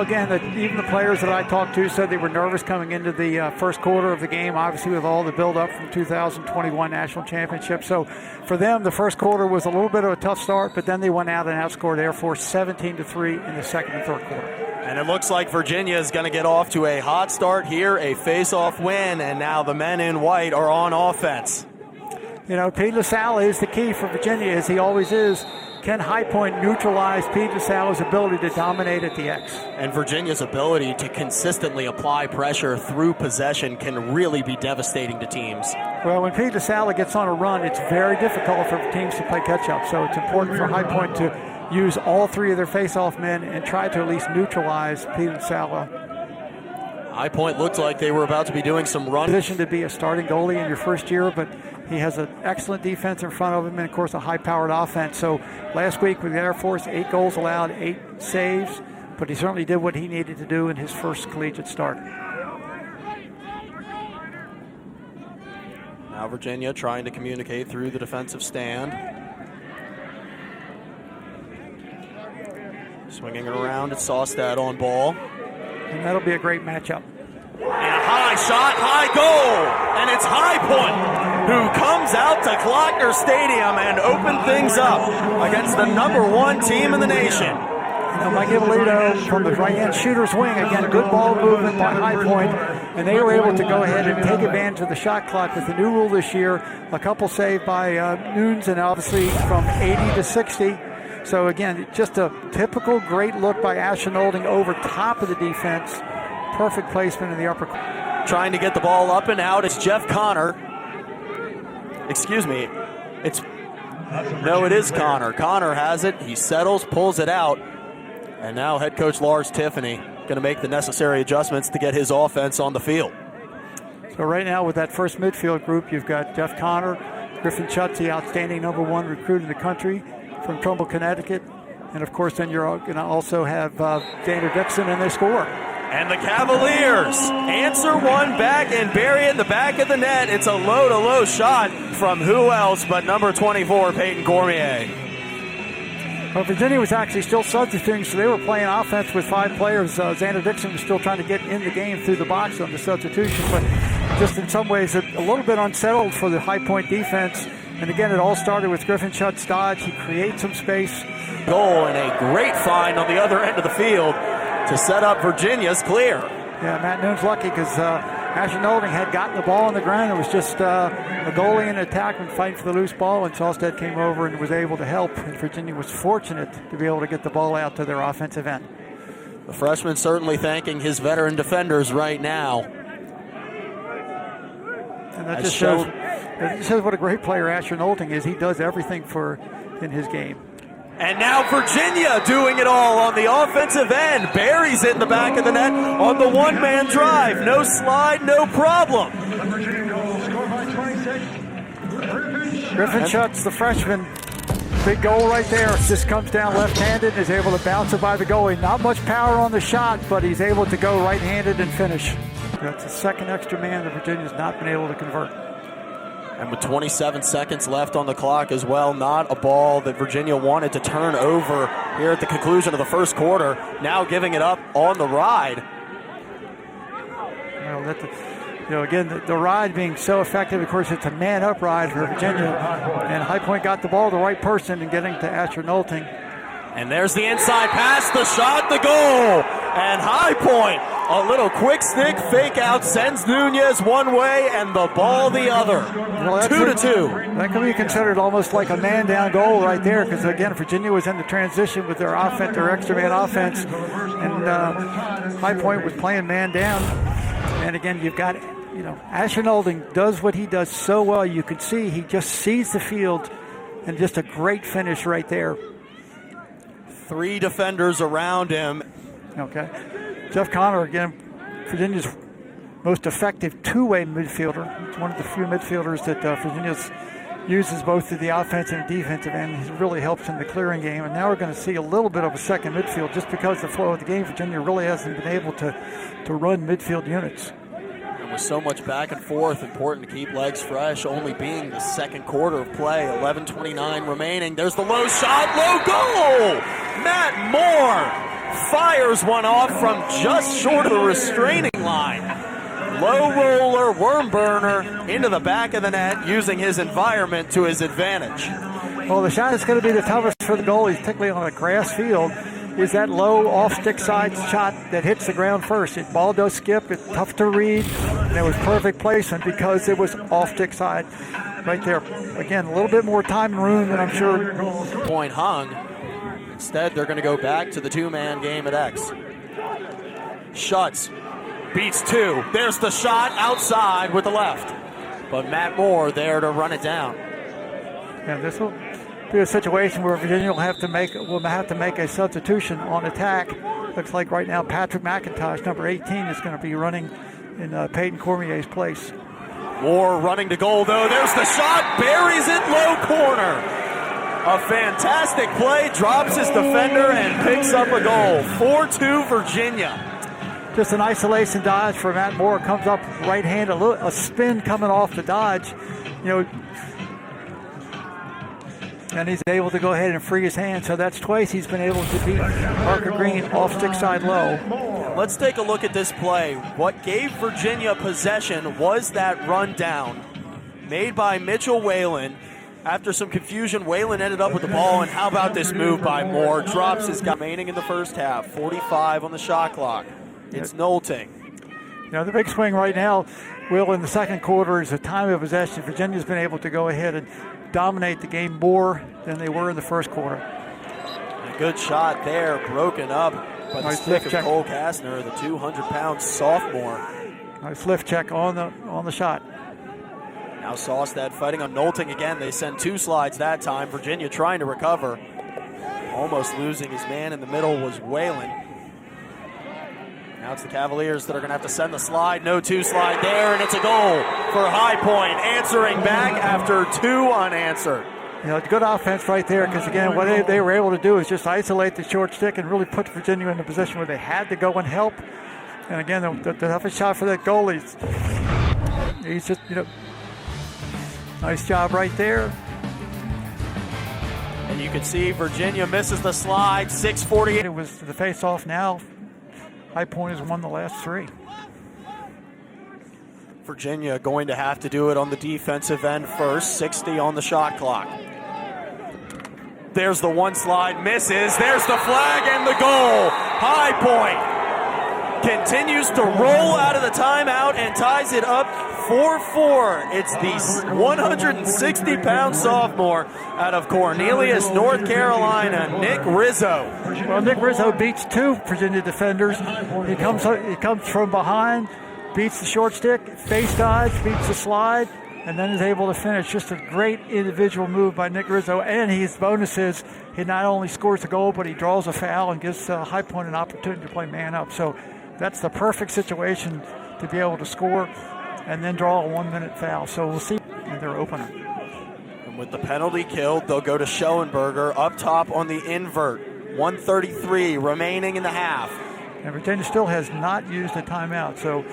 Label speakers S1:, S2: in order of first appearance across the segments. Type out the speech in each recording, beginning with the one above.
S1: Again, even the players that I talked to said they were nervous coming into the first quarter of the game, obviously with all the build-up from 2021 National Championship. So for them, the first quarter was a little bit of a tough start, but then they went out and outscored Air Force 17-3 in the second and third quarter.
S2: And it looks like Virginia is going to get off to a hot start here, a face-off win, and now the men in white are on offense.
S1: You know, Pete LaSalle is the key for Virginia, as he always is. Can High Point neutralize Pete LaSalle's ability to dominate at the X?
S2: And Virginia's ability to consistently apply pressure through possession can really be devastating to teams.
S1: Well, when Pete LaSalle gets on a run, it's very difficult for teams to play catch-up. So it's important for High Point to use all three of their face-off men and try to at least neutralize Pete LaSalle.
S2: High Point looked like they were about to be doing some run.
S1: Position to be a starting goalie in your first year, but he has an excellent defense in front of him and, of course, a high-powered offense. So last week with the Air Force, 8 goals allowed, 8 saves, but he certainly did what he needed to do in his first collegiate start.
S2: Now Virginia trying to communicate through the defensive stand. Swinging it around, it's Saustad on ball.
S1: And that'll be a great matchup.
S2: And a high shot, high goal, and it's High Point who comes out to Klockner Stadium and open things up against the #1 team in the nation.
S1: You know, Mike Ippolito from the right-hand shooter's wing, again, good ball movement by High Point, and they were able to go ahead and take advantage of the shot clock with the new rule this year. A couple saved by Nunes, and obviously from 80 to 60. So again, just a typical great look by Asher Nolting over top of the defense. Perfect placement in the upper corner.
S2: Trying to get the ball up and out. It's Jeff Connor. Excuse me. It is Connor. Connor has it. He settles, pulls it out. And now head coach Lars Tiffany going to make the necessary adjustments to get his offense on the field.
S1: So right now with that first midfield group, you've got Jeff Connor, Griffin Schutz, the outstanding #1 recruit in the country from Trumbull, Connecticut. And of course, then you're going to also have Dana Dixon, and they score.
S2: And the Cavaliers answer one back and bury it in the back of the net. It's a low-to-low shot from who else but number 24, Peyton Cormier.
S1: Well, Virginia was actually still substituting, so they were playing offense with 5 players. Xander Dixon was still trying to get in the game through the box on the substitution, but just in some ways a little bit unsettled for the High Point defense. And again, it all started with Griffin Schutz dodge. He creates some space.
S2: Goal and a great find on the other end of the field to set up Virginia's clear.
S1: Yeah, Matt Nunes lucky because Asher Nolting had gotten the ball on the ground. It was just a goalie and an attackman fighting for the loose ball, and Saustad came over and was able to help. And Virginia was fortunate to be able to get the ball out to their offensive end.
S2: The freshman certainly thanking his veteran defenders right now.
S1: And that just shows what a great player Asher Nolting is. He does everything in his game.
S2: And now Virginia doing it all on the offensive end. Buries it in the back of the net on the one-man drive. No slide, no problem.
S1: Griffin Schutz, the freshman, big goal right there. Just comes down left-handed and is able to bounce it by the goalie. Not much power on the shot, but he's able to go right-handed and finish. That's the second extra man that Virginia's not been able to convert.
S2: And with 27 seconds left on the clock as well, not a ball that Virginia wanted to turn over here at the conclusion of the first quarter. Now giving it up on the ride.
S1: Well, again, the ride being so effective, of course, it's a man-up ride for Virginia. And High Point got the ball to the right person and getting to Asher Nolting.
S2: And there's the inside pass, the shot, the goal. And High Point, a little quick stick fake out, sends Nunez one way and the ball the other. Well, 2-2.
S1: That can be considered almost like a man-down goal right there, because again, Virginia was in the transition with their offense, their extra man offense, and High Point was playing man down. And again, you've got, Asher Nolting does what he does so well. You can see he just sees the field, and just a great finish right there.
S2: 3 defenders around him.
S1: Okay. Jeff Connor, again, Virginia's most effective two-way midfielder. He's one of the few midfielders that Virginia uses both to the offense and the defensive end. He really helps in the clearing game. And now we're going to see a little bit of a second midfield just because the flow of the game. Virginia really hasn't been able to run midfield units.
S2: And with so much back and forth, important to keep legs fresh, only being the second quarter of play, 11:29 remaining. There's the low shot, low goal! Matt Moore fires one off from just short of the restraining line. Low roller, worm burner into the back of the net, using his environment to his advantage.
S1: Well, the shot is going to be the toughest for the goalies, particularly on a grass field, is that low off-stick side shot that hits the ground first. The ball does skip, it's tough to read, and it was perfect placement because it was off-stick side right there. Again, a little bit more time and room than I'm sure.
S2: Point hung. Instead, they're going to go back to the two-man game at X. Shuts. Beats two. There's the shot outside with the left. But Matt Moore there to run it down.
S1: Yeah, this will be a situation where Virginia will have to make a substitution on attack. Looks like right now Patrick McIntosh, number 18, is going to be running in Peyton Cormier's place.
S2: Moore running to goal, though. There's the shot. Buries it low corner. A fantastic play. Drops his defender and picks up a goal. 4-2 Virginia.
S1: Just an isolation dodge for Matt Moore. Comes up right-handed. A spin coming off the dodge. And he's able to go ahead and free his hand. So that's twice he's been able to beat Parker Green off stick side low.
S2: Let's take a look at this play. What gave Virginia possession was that run down made by Mitchell Whalen. After some confusion, Whalen ended up with the ball. And how about this move by Moore? Drops his guy remaining in the first half. 45 on the shot clock. It's Nolting.
S1: The big swing right now, Will, in the second quarter is the time of possession. Virginia's been able to go ahead and dominate the game more than they were in the first quarter.
S2: A good shot there, broken up by the stick of Cole Kastner, the 200-pound sophomore.
S1: Nice lift check on the shot.
S2: Now Saustad fighting on Nolting again. They send two slides that time. Virginia trying to recover. Almost losing his man in the middle was Whalen. Now it's the Cavaliers that are going to have to send the slide. No two slide there, and it's a goal for High Point, answering back after two unanswered.
S1: Good offense right there, because again, what they were able to do is just isolate the short stick and really put Virginia in a position where they had to go and help. And again, the toughest shot for that goalie. He's just, nice job right there.
S2: And you can see Virginia misses the slide. 6:48.
S1: It was the face-off now. High Point has won the last three.
S2: Virginia going to have to do it on the defensive end first. 60 on the shot clock. There's the one slide, misses. There's the flag and the goal. High Point continues to roll out of the timeout and ties it up 4-4. It's the 160-pound sophomore out of Cornelius, North Carolina, Nick Rizzo.
S1: Well, Nick Rizzo beats two Virginia defenders. He comes from behind, beats the short stick, face dodge, beats the slide, and then is able to finish. Just a great individual move by Nick Rizzo. And his bonus is he not only scores a goal, but he draws a foul and gives High Point an opportunity to play man up. So that's the perfect situation to be able to score and then draw a 1-minute foul. So we'll see their opener.
S2: And with the penalty killed, they'll go to Shellenberger up top on the invert. 1:33 remaining in the half.
S1: And Virginia still has not used a timeout, so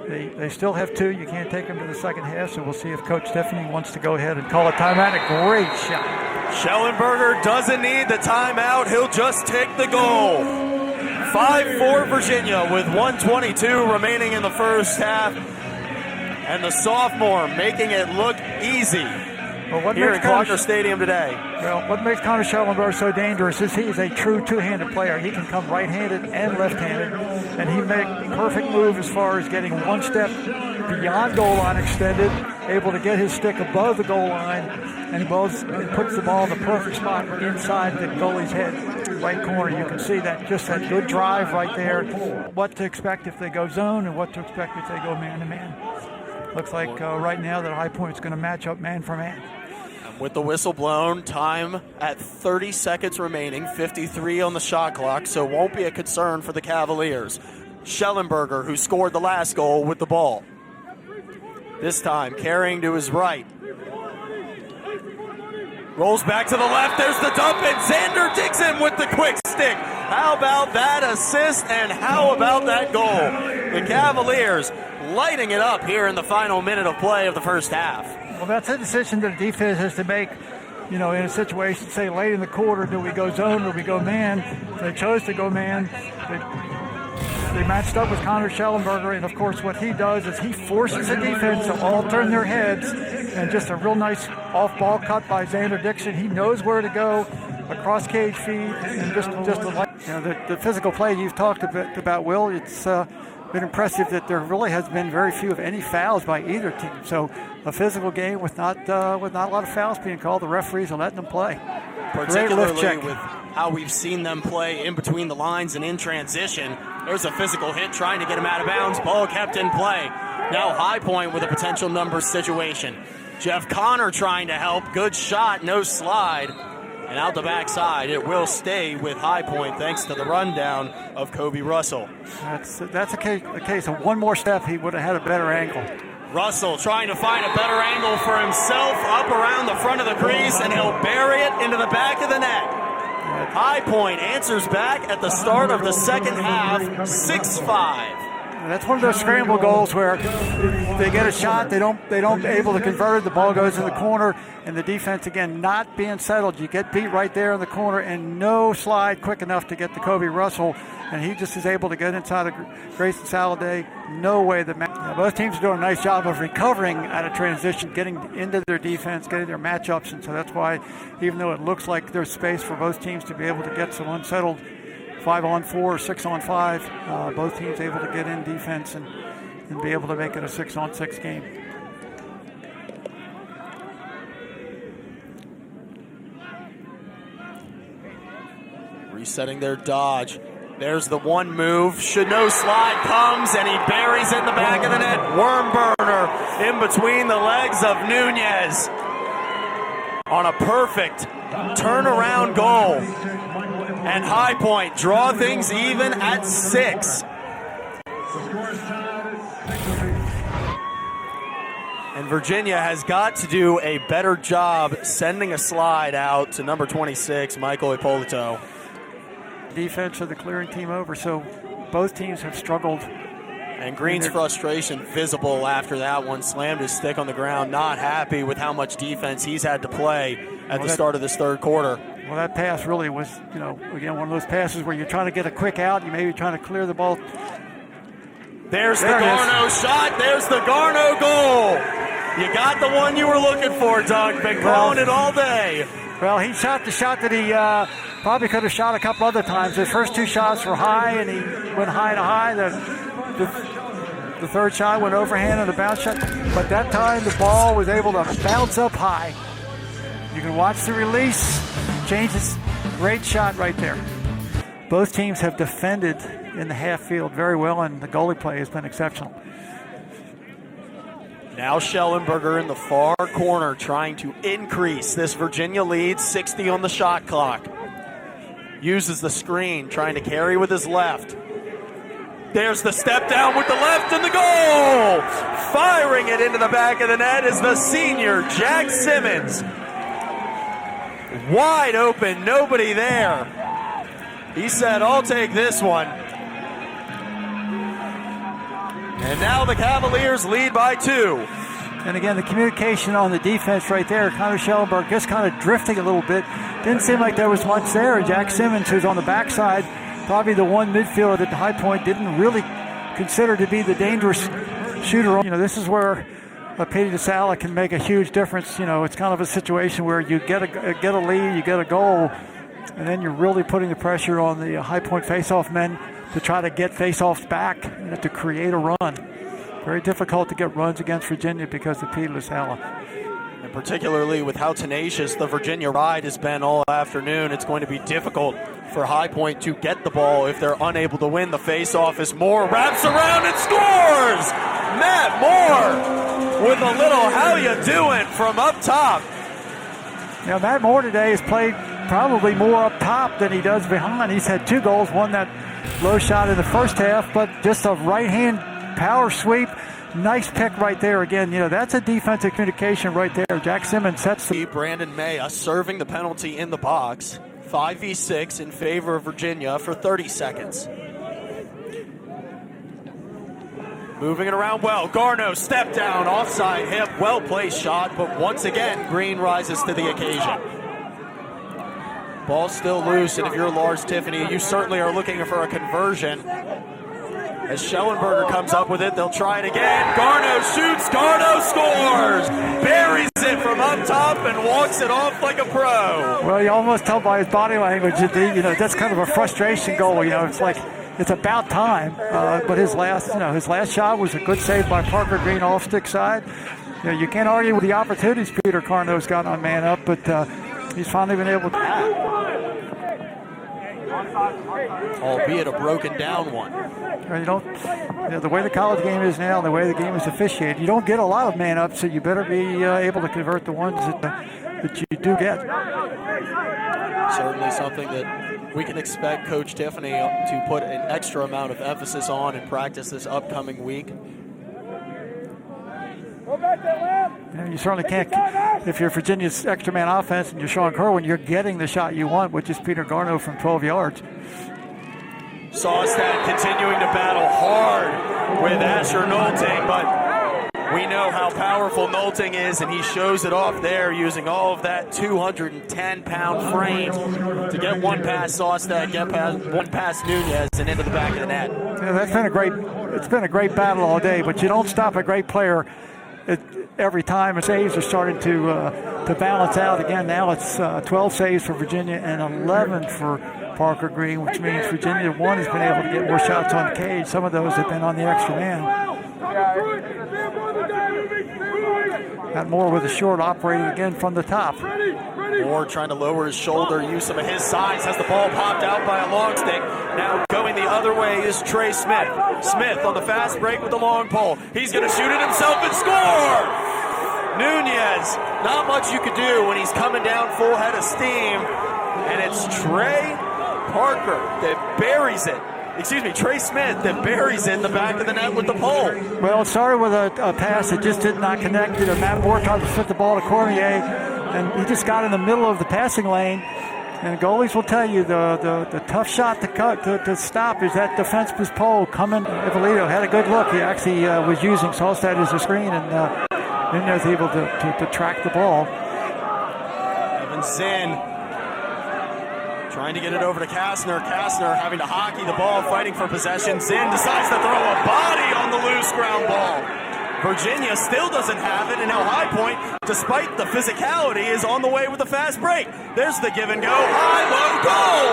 S1: they still have two. You can't take them to the second half, so we'll see if Coach Stephanie wants to go ahead and call a timeout. A great shot.
S2: Schellenberger doesn't need the timeout. He'll just take the goal. 5-4 Virginia with 1:22 remaining in the first half. And the sophomore making it look easy here in Clarkner Stadium today.
S1: Well, what makes Connor Schellenberger so dangerous is he's a true two-handed player. He can come right-handed and left-handed, and he makes a perfect move as far as getting one step beyond goal line extended, able to get his stick above the goal line, and he puts the ball in the perfect spot inside the goalie's head, right corner. You can see that, just that good drive right there. What to expect if they go zone and what to expect if they go man-to-man. Looks like right now that High Point's going to match up man for man.
S2: With the whistle blown, time at 30 seconds remaining, 53 on the shot clock, so won't be a concern for the Cavaliers. Schellenberger, who scored the last goal, with the ball. This time carrying to his right. Rolls back to the left, there's the dump, and Xander Dixon with the quick stick. How about that assist, and how about that goal? The Cavaliers lighting it up here in the final minute of play of the first half.
S1: Well, that's a decision that the defense has to make. in a situation, say late in the quarter, do we go zone or we go man? They chose to go man. They matched up with Connor Shellenberger, and of course what he does is he forces the defense to all turn their heads, and just a real nice off-ball cut by Xander Dixon. He knows where to go, a cross-cage feed, and just the physical play you've talked a bit about, Will. It's been impressive that there really has been very few of any fouls by either team. So a physical game with not a lot of fouls being called. The referees are letting them play.
S2: Particularly with how we've seen them play in between the lines and in transition. There's a physical hit trying to get him out of bounds. Ball kept in play. Now High Point with a potential numbers situation. Jeff Connor trying to help. Good shot, no slide. And out the backside, it will stay with High Point thanks to the rundown of Kobe Russell.
S1: That's a case of one more step, he would have had a better angle.
S2: Russell trying to find a better angle for himself up around the front of the crease, and he'll bury it into the back of the net. High Point answers back at the start of the second half, 6-5.
S1: That's one of those scramble goals where they get a shot, they don't able to convert it, the ball goes in the corner, and the defense again not being settled. You get beat right there in the corner, and no slide quick enough to get to Kobe Russell, and he just is able to get inside of Grayson Saladay. No way that both teams are doing a nice job of recovering out of transition, getting into their defense, getting their matchups, and so that's why, even though it looks like there's space for both teams to be able to get some unsettled 5-on-4 or 6-on-5, both teams able to get in defense and be able to make it a 6-on-6 game.
S2: Resetting their dodge. There's the one move. Should no slide comes, and he buries it in the back of the net. Worm burner in between the legs of Nunez on a perfect turnaround goal. And High Point draw things even at 6. And Virginia has got to do a better job sending a slide out to number 26, Michael Ippolito.
S1: Defense of the clearing team over, so both teams have struggled.
S2: And Green's frustration visible after that one. Slammed his stick on the ground, not happy with how much defense he's had to play at the start of this third quarter.
S1: Well, that pass really was, again, one of those passes where you're trying to get a quick out. You may be trying to clear the ball.
S2: There's the Garneau shot. There's the Garneau goal. You got the one you were looking for, Doug. Been calling it all day.
S1: Well, he shot the shot that he probably could have shot a couple other times. His first two shots were high, and he went high to high. The third shot went overhand on the bounce shot. But that time, the ball was able to bounce up high. You can watch the release. Changes. Great shot right there. Both teams have defended in the half field very well, and the goalie play has been exceptional.
S2: Now Shellenberger in the far corner trying to increase this Virginia lead, 60 on the shot clock. Uses the screen, trying to carry with his left. There's the step down with the left and the goal! Firing it into the back of the net is the senior, Jack Simmons. Wide open, nobody there. He said, I'll take this one. And now the Cavaliers lead by 2.
S1: And again, the communication on the defense right there, Connor Shellenberger just kind of drifting a little bit. Didn't seem like there was much there. Jack Simmons, who's on the backside, probably the one midfielder that the High Point didn't really consider to be the dangerous shooter. This is where Ippolito Sala can make a huge difference. It's kind of a situation where you get a lead, you get a goal, and then you're really putting the pressure on the High Point faceoff men to try to get faceoffs back, to create a run. Very difficult to get runs against Virginia because of Ippolito Sala.
S2: And particularly with how tenacious the Virginia ride has been all afternoon, it's going to be difficult for High Point to get the ball if they're unable to win the faceoff as Moore wraps around and scores! Matt Moore with a little how you doing from up top.
S1: Matt Moore today has played probably more up top than he does behind. He's had 2 goals, one that low shot in the first half, but just a right-hand power sweep. Nice pick right there. Again, that's a defensive communication right there. Jack Simmons sets the...
S2: Brayden Mayea serving the penalty in the box. 5v6 in favor of Virginia for 30 seconds. Moving it around well. Garneau, step down, offside hip, well-placed shot, but once again, Green rises to the occasion. Ball's still loose, and if you're Lars Tiffany, you certainly are looking for a conversion. As Shellenberger comes up with it, they'll try it again. Garneau shoots, Garneau scores! Buries it from up top and walks it off like a pro.
S1: Well, you almost tell by his body language that that's kind of a frustration goal. It's like it's about time. But his last shot was a good save by Parker Green off stick side. You can't argue with the opportunities Peter Garneau's got on man up, but he's finally been able to.
S2: Albeit a broken down one.
S1: The way the college game is now, the way the game is officiated, you don't get a lot of man ups, so you better be able to convert the ones that you do get.
S2: Certainly something that we can expect Coach Tiffany to put an extra amount of emphasis on in practice this upcoming week.
S1: You certainly can't, if you're Virginia's extra man offense and you're Sean Kerwin, you're getting the shot you want, which is Peter Garneau from 12 yards.
S2: Saustad continuing to battle hard with Asher Nolting, but we know how powerful Nolting is, and he shows it off there using all of that 210-pound frame to get one past Saustad, get one past Nunez, and into the back of the net.
S1: It's been a great battle all day, but you don't stop a great player every time. And saves are starting to balance out again. Now it's 12 saves for Virginia and 11 for Parker Green, which means Virginia one has been able to get more shots on the cage. Some of those have been on the extra man. Got Moore with a short operating again from the top.
S2: Moore trying to lower his shoulder, use some of his size, has the ball popped out by a long stick. Now going the other way is Trey Smith. Smith on the fast break with the long pole. He's going to shoot it himself and score! Nunez, not much you could do when he's coming down full head of steam. And it's Trey Parker that buries it. Trey Smith that buries it in the back of the net with the pole.
S1: Well, it started with a pass that just did not connect. Matt Moore tried to fit the ball to Cormier, and he just got in the middle of the passing lane. And goalies will tell you the tough shot to stop is that defenseman's pole coming. Ippolito had a good look. He actually was using Saustad as a screen, and Nunez able to track the ball.
S2: Evan Zinn trying to get it over to Kastner. Kastner having to hockey the ball, fighting for possession. Zinn decides to throw a body on the loose ground ball. Virginia still doesn't have it, and now High Point, despite the physicality, is on the way with a fast break. There's the give and go. High, low, goal!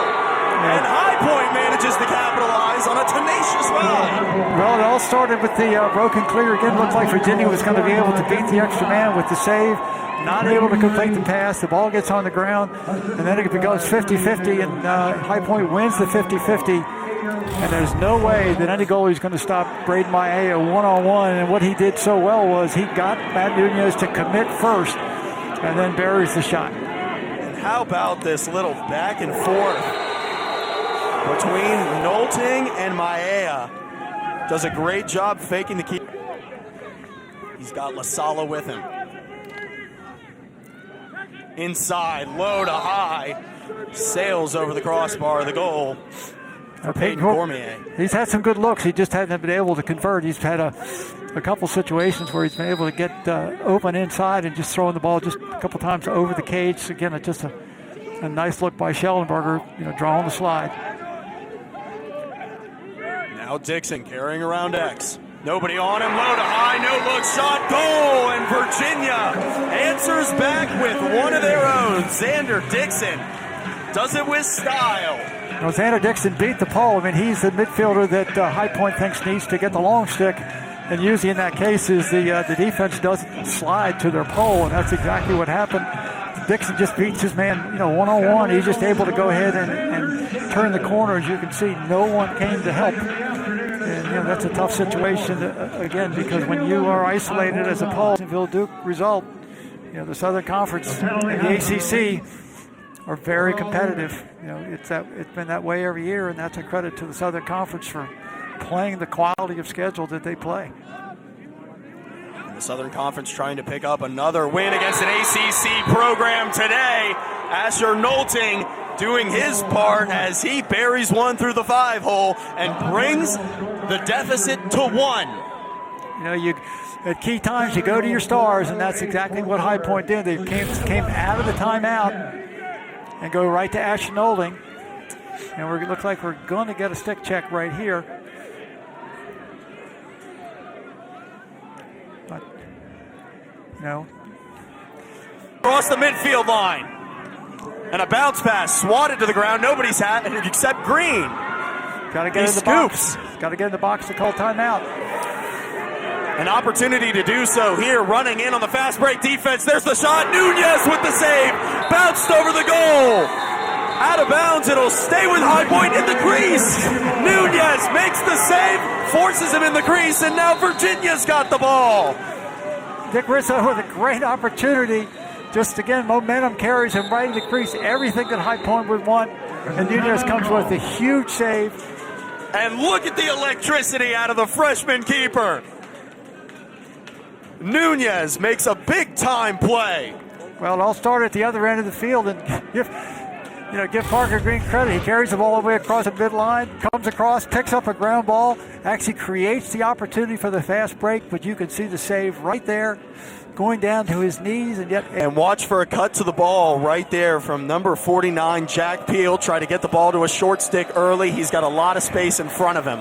S2: And High Point manages to capitalize on a tenacious run.
S1: Well, it all started with the broken clear. Again, looked like Virginia was going to be able to beat the extra man with the save. Not able to complete the pass. The ball gets on the ground, and then it becomes 50-50, and High Point wins the 50-50. And there's no way that any goalie is going to stop Brayden Mayea one-on-one. And what he did so well was he got Matt Nunez to commit first and then buries the shot.
S2: And how about this little back and forth between Nolting and Mayea? Does a great job faking the keep. He's got LaSala with him. Inside, low to high, sails over the crossbar of the goal. Peyton Cormier.
S1: He's had some good looks. He just hasn't been able to convert. He's had a couple situations where he's been able to get open inside and just throwing the ball just a couple times over the cage. Again, it's just a nice look by Shellenberger, drawing the slide.
S2: Now Dixon carrying around X. Nobody on him, low to high, no look shot, goal, and Virginia answers back with one of their own. Xander Dixon does it with style.
S1: Well, Xander Dixon beat the pole. He's the midfielder that High Point thinks needs to get the long stick, and usually in that case is the defense doesn't slide to their pole, and that's exactly what happened. Dixon just beats his man, one-on-one. He's just able to go ahead and turn the corner. As you can see, no one came to help. And that's a tough situation, again, because when you are isolated as a Paulsonville Duke result, the Southern Conference and the ACC are very competitive. It's been that way every year, and that's a credit to the Southern Conference for playing the quality of schedule that they play.
S2: And the Southern Conference trying to pick up another win against an ACC program today. Asher Nolting doing his part as he buries one through the 5-hole and brings the deficit to 1.
S1: At key times you go to your stars, and that's exactly what High Point did. They came out of the timeout and go right to Ashton Nolting. And we look like we're going to get a stick check right here. But,
S2: Across the midfield line. And a bounce pass swatted to the ground. Nobody's hat except Green.
S1: Got to get in the box. Got to get in the box to call timeout.
S2: An opportunity to do so here, running in on the fast break defense. There's the shot. Nunez with the save. Bounced over the goal. Out of bounds. It'll stay with High Point in the crease. Nunez makes the save, forces him in the crease, and now Virginia's got the ball.
S1: Dick Rizzo with a great opportunity. Just again, momentum carries him right in the crease. Everything that High Point would want. And Nunez comes with a huge save.
S2: And look at the electricity out of the freshman keeper. Nunez makes a big-time play.
S1: Well, it all started at the other end of the field, and give Parker Green credit. He carries the ball all the way across the midline, comes across, picks up a ground ball, actually creates the opportunity for the fast break, but you can see the save right there, going down to his knees,
S2: and watch for a cut to the ball right there from number 49, Jack Peel. Try to get the ball to a short stick early. He's got a lot of space in front of him.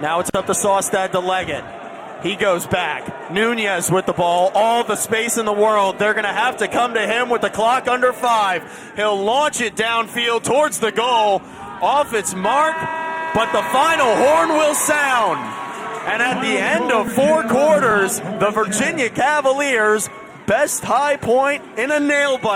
S2: Now it's up to Saustad to Leggett. He goes back. Nunez with the ball. All the space in the world. They're going to have to come to him with the clock under 5. He'll launch it downfield towards the goal. Off its mark, but the final horn will sound. And at the end of 4 quarters, the Virginia Cavaliers, best High Point in a nail bite.